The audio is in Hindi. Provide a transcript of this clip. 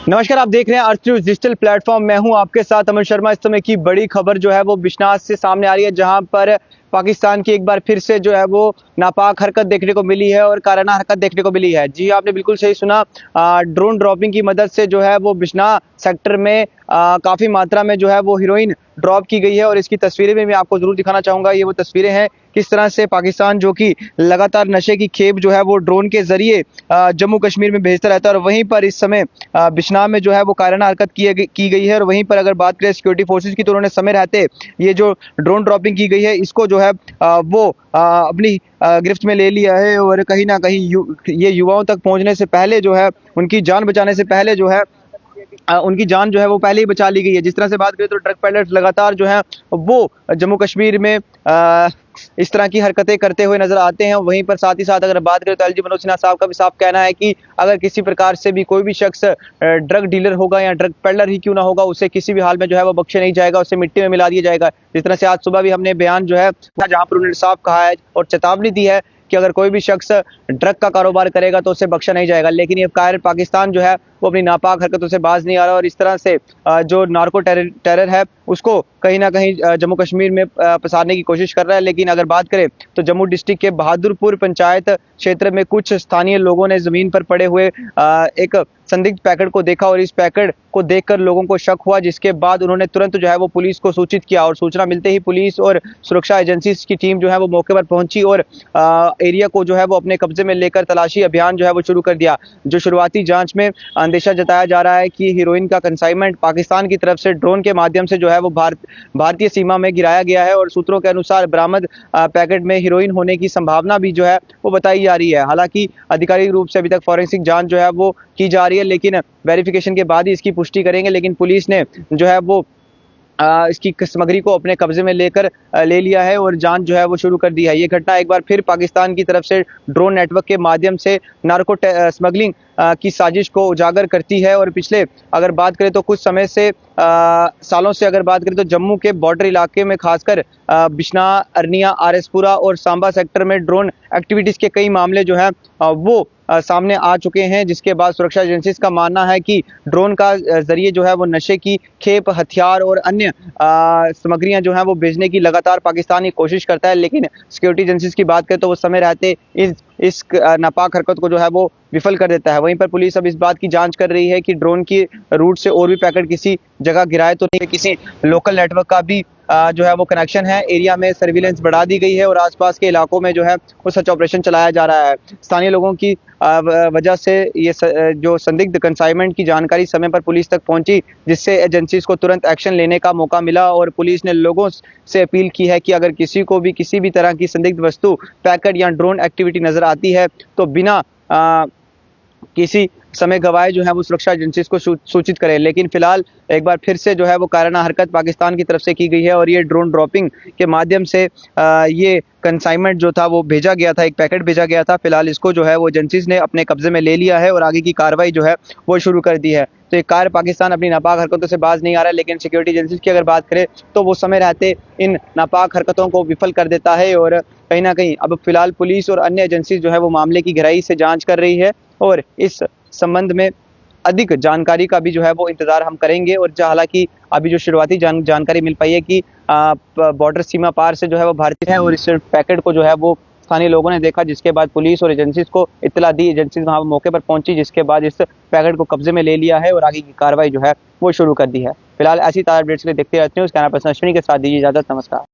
नमस्कार, आप देख रहे हैं अर्थ न्यूज डिजिटल प्लेटफॉर्म। मैं हूं आपके साथ अमन शर्मा। इस समय की बड़ी खबर जो है वो बिशनास से सामने आ रही है, जहां पर पाकिस्तान की एक बार फिर से जो है वो नापाक हरकत देखने को मिली है और काराना हरकत देखने को मिली है। जी, आपने बिल्कुल सही सुना। ड्रोन ड्रॉपिंग की मदद से जो है वो बिशना सेक्टर में काफी मात्रा में जो है वो हीरोइन ड्रॉप की गई है और इसकी तस्वीरें भी मैं आपको जरूर दिखाना चाहूंगा। ये वो तस्वीरें हैं किस तरह से पाकिस्तान जो कि लगातार नशे की खेप जो है वो ड्रोन के जरिए जम्मू कश्मीर में भेजता रहता है, और वहीं पर इस समय बिशनाह में जो है वो काराना हरकत की गई है। और वहीं पर अगर बात करें सिक्योरिटी फोर्सेज की, तो उन्होंने समय रहते ये जो ड्रोन ड्रॉपिंग की गई है इसको जो है वो अपनी गिरफ्त में ले लिया है। और कहीं ना कहीं ये युवाओं तक पहुंचने से पहले जो है, उनकी जान बचाने से पहले जो है उनकी जान जो है वो पहले ही बचा ली गई है। जिस तरह से बात करें तो ड्रग पैडलर्स लगातार जो है वो जम्मू कश्मीर में इस तरह की हरकतें करते हुए नजर आते हैं। वहीं पर साथ ही साथ अगर बात करें तो एलजी मनोज सिन्हा साहब का भी साफ कहना है कि अगर किसी प्रकार से भी कोई भी शख्स ड्रग डीलर होगा या ड्रग पैडलर ही क्यों ना होगा, उसे किसी भी हाल में जो है वो बख्शे नहीं जाएगा, उसे मिट्टी में मिला दिया जाएगा। जिस तरह से आज सुबह भी हमने बयान जो है जहां पर उन्होंने साफ कहा है और चेतावनी दी है कि अगर कोई भी शख्स ड्रग का कारोबार करेगा तो उसे बख्शा नहीं जाएगा। लेकिन ये कायर पाकिस्तान जो है वो अपनी नापाक हरकतों से बाज नहीं आ रहा और इस तरह से जो नार्को टेरर है उसको कहीं ना कहीं जम्मू कश्मीर में पसारने की कोशिश कर रहा है। लेकिन अगर बात करें तो जम्मू डिस्ट्रिक्ट के बहादुरपुर पंचायत क्षेत्र में कुछ स्थानीय लोगों ने जमीन पर पड़े हुए एक संदिग्ध पैकेट को देखा और इस पैकेट को देखकर लोगों को शक हुआ, जिसके बाद उन्होंने तुरंत जो है वो पुलिस को सूचित किया। और सूचना मिलते ही पुलिस और सुरक्षा एजेंसी की टीम जो है वो मौके पर पहुंची और एरिया को जो है वो अपने कब्जे में लेकर तलाशी अभियान जो है वो शुरू कर दिया। जो शुरुआती जांच में अंदेशा जताया जा रहा है कि हीरोइन का कंसाइनमेंट पाकिस्तान की तरफ से ड्रोन के माध्यम से जो है वो भारतीय सीमा में गिराया गया है और सूत्रों के अनुसार बरामद पैकेट में हीरोइन होने की संभावना भी जो है वो बताई जा रही है। हालांकि आधिकारिक रूप से अभी तक फॉरेंसिक जांच जो है वो की जा रही है, लेकिन वेरिफिकेशन के बाद ही इसकी पुष्टि करेंगे। लेकिन पुलिस ने जो है वो इसकी सामग्री को अपने कब्जे में लेकर ले लिया है और जांच जो है वो शुरू कर दी है। ये घटना एक बार फिर पाकिस्तान की तरफ से ड्रोन नेटवर्क के माध्यम से नार्को स्मगलिंग की साजिश को उजागर करती है। और पिछले अगर बात करें तो कुछ समय से सालों से अगर बात करें तो जम्मू के बॉर्डर इलाके में खासकर बिशनाह, अरनिया, आरएसपुरा और सांबा सेक्टर में ड्रोन एक्टिविटीज के कई मामले जो है वो सामने आ चुके हैं, जिसके बाद सुरक्षा एजेंसीज का मानना है कि ड्रोन का जरिए जो है वो नशे की खेप, हथियार और अन्य सामग्रियां जो हैं वो भेजने की लगातार पाकिस्तान की कोशिश करता है। लेकिन सिक्योरिटी एजेंसीज की बात करें तो वो समय रहते इस नापाक हरकत को जो है वो विफल कर देता है। वहीं पर पुलिस अब इस बात की जांच कर रही है कि ड्रोन की रूट से और भी पैकेट किसी जगह गिराए तो नहीं, किसी लोकल नेटवर्क का भी जो है वो कनेक्शन है। एरिया में सर्विलेंस बढ़ा दी गई है और आसपास के इलाकों में जो है वो सर्च ऑपरेशन चलाया जा रहा है। स्थानीय लोगों की वजह से ये जो संदिग्ध कंसाइनमेंट की जानकारी समय पर पुलिस तक पहुंची, जिससे एजेंसीज को तुरंत एक्शन लेने का मौका मिला। और पुलिस ने लोगों से अपील की है कि अगर किसी को भी किसी भी तरह की संदिग्ध वस्तु, पैकेट या ड्रोन एक्टिविटी नजर आती है तो बिना किसी समय गवाए जो है वो सुरक्षा एजेंसीज को सूचित करें। लेकिन फिलहाल एक बार फिर से जो है वो काराना हरकत पाकिस्तान की तरफ से की गई है और ये ड्रोन ड्रॉपिंग के माध्यम से ये कंसाइनमेंट जो था वो भेजा गया था, एक पैकेट भेजा गया था। फिलहाल इसको जो है वो एजेंसीज ने अपने कब्जे में ले लिया है और आगे की कार्रवाई जो है वो शुरू कर दी है। तो एक कार्य पाकिस्तान अपनी नापाक हरकतों से बाज नहीं आ रहा है, लेकिन सिक्योरिटी एजेंसीज की अगर बात करें तो वो समय रहते इन नापाक हरकतों को विफल कर देता है। और कहीं ना कहीं अब फिलहाल पुलिस और अन्य एजेंसी जो है वो मामले की गहराई से जांच कर रही है और इस संबंध में अधिक जानकारी का भी जो है वो इंतजार हम करेंगे। और हालांकि अभी जो शुरुआती जानकारी मिल पाई है कि बॉर्डर सीमा पार से जो है वो भारतीय है और इस पैकेट को जो है वो स्थानीय लोगों ने देखा, जिसके बाद पुलिस और एजेंसीज को इत्तला दी। एजेंसीज वहां मौके पर पहुंची, जिसके बाद इस पैकेट को कब्जे में ले लिया है और आगे की कार्रवाई जो है वो शुरू कर दी है। फिलहाल ऐसी ताज़ा अपडेट्स के लिए देखते रहते हैं। उसका पर्सन अश्विनी के साथ दीजिए इजाजत। नमस्कार।